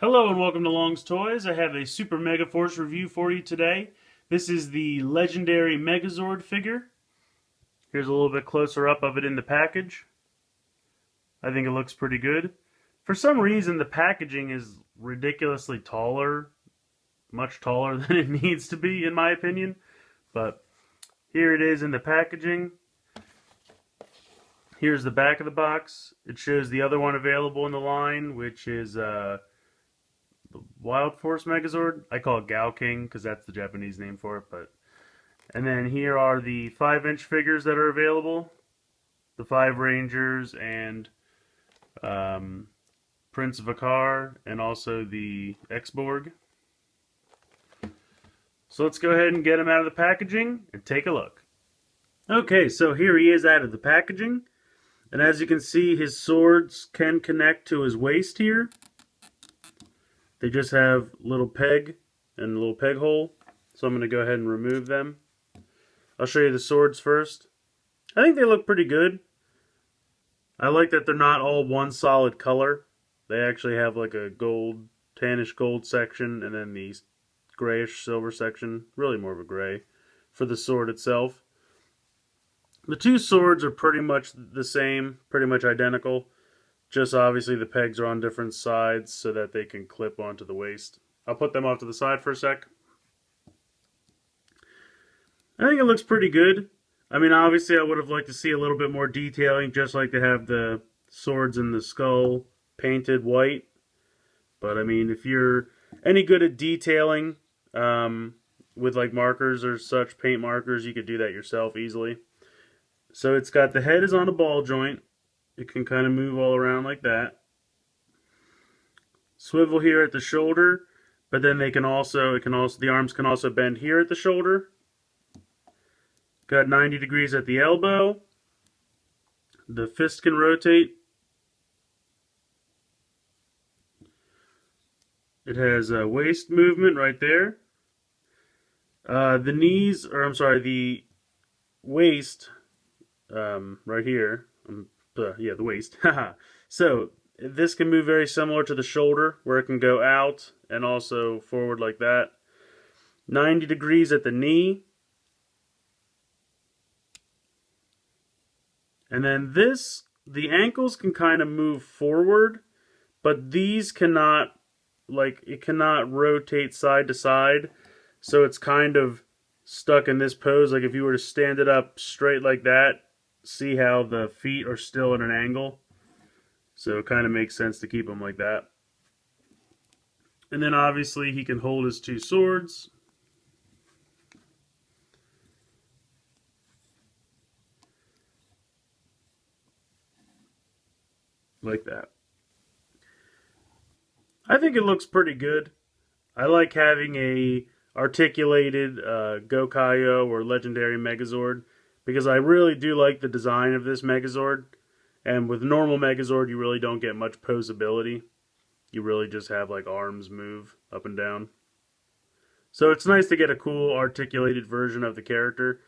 Hello and welcome to Long's Toys. I have a Super Megaforce review for you today. This is the legendary Megazord figure. Here's a little bit closer up of it in the package. I think it looks pretty good. For some reason the packaging is ridiculously taller, much taller than it needs to be in my opinion. But here it is in the packaging. Here's the back of the box. It shows the other one available in the line, which is Wild Force Megazord. I call it Gao King because that's the Japanese name for it. And then here are the 5-inch figures that are available. The 5 Rangers and Prince Vakar, and also the X-Borg. So let's go ahead and get him out of the packaging and take a look. Okay, so here he is out of the packaging. And as you can see, his swords can connect to his waist here. They just have a little peg and a little peg hole. So I'm going to go ahead and remove them. I'll show you the swords first. I think they look pretty good. I like that they're not all one solid color. They actually have like a gold, tannish gold section, and then the grayish silver section, really more of a gray, for the sword itself. The two swords are pretty much the same, pretty much identical. Just obviously the pegs are on different sides so that they can clip onto the waist. I'll put them off to the side for a sec. I think it looks pretty good. I mean, obviously I would have liked to see a little bit more detailing, just like to have the swords and the skull painted white. But I mean, if you're any good at detailing with like markers or such, paint markers, you could do that yourself easily. So it's got, the head is on a ball joint. It can kind of move all around like that. Swivel here at the shoulder, but then the arms can also bend here at the shoulder. Got 90 degrees at the elbow. The fist can rotate. It has a waist movement right there. The waist right here. The waist. So this can move very similar to the shoulder, where it can go out and also forward like that. 90 degrees at the knee. And then the ankles can kind of move forward, but these cannot, it cannot rotate side to side. So it's kind of stuck in this pose. Like if you were to stand it up straight like that, see how the feet are still at an angle. So it kind of makes sense to keep them like that. And then obviously he can hold his two swords. Like that. I think it looks pretty good. I like having a articulated Gokaiyo or legendary Megazord, because I really do like the design of this Megazord. And with normal Megazord, you really don't get much posability. You really just have like arms move up and down. So it's nice to get a cool articulated version of the character.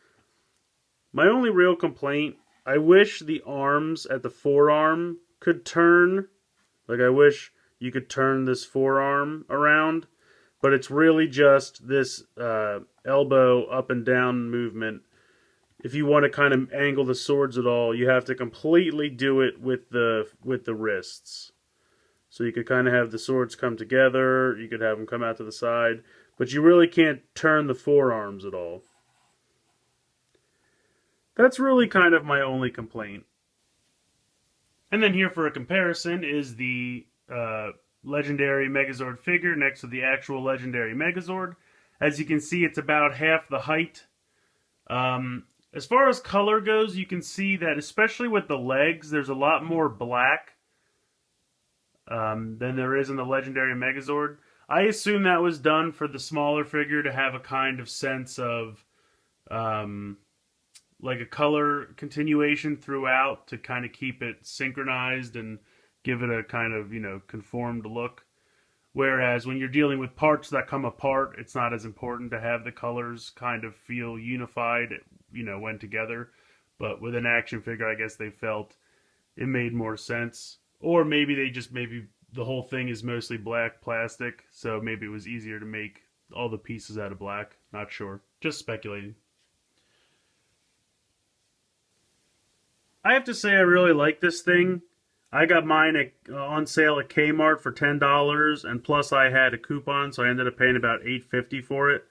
My only real complaint, I wish the arms at the forearm could turn. Like I wish you could turn this forearm around. But it's really just this elbow up and down movement. If you want to kind of angle the swords at all, you have to completely do it with the wrists. So you could kind of have the swords come together, you could have them come out to the side, but you really can't turn the forearms at all. That's really kind of my only complaint. And then here for a comparison is the legendary Megazord figure next to the actual legendary Megazord. As you can see, it's about half the height. As far as color goes, you can see that especially with the legs, there's a lot more black than there is in the legendary Megazord. I assume that was done for the smaller figure to have a kind of sense of like a color continuation throughout, to kind of keep it synchronized and give it a kind of, conformed look. Whereas when you're dealing with parts that come apart, it's not as important to have the colors kind of feel unified, when together. But with an action figure, I guess they felt it made more sense. Or maybe they just the whole thing is mostly black plastic, so maybe it was easier to make all the pieces out of black. Not sure. Just speculating. I have to say I really like this thing. I got mine on sale at Kmart for $10, and plus I had a coupon, so I ended up paying about $8.50 for it.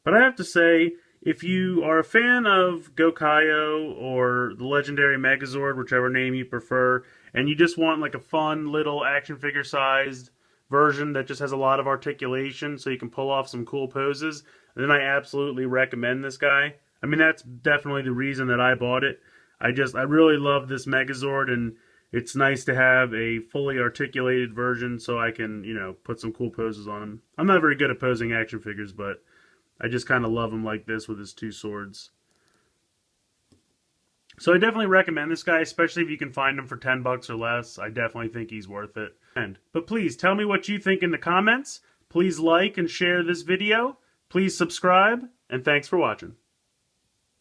But I have to say, if you are a fan of Gokaio or the legendary Megazord, whichever name you prefer, and you just want like a fun little action figure sized version that just has a lot of articulation so you can pull off some cool poses, then I absolutely recommend this guy. I mean, that's definitely the reason that I bought it. I really love this Megazord, and it's nice to have a fully articulated version so I can, put some cool poses on him. I'm not very good at posing action figures, but I just kind of love him like this with his two swords. So I definitely recommend this guy, especially if you can find him for $10 or less. I definitely think he's worth it. But please tell me what you think in the comments. Please like and share this video. Please subscribe, and thanks for watching.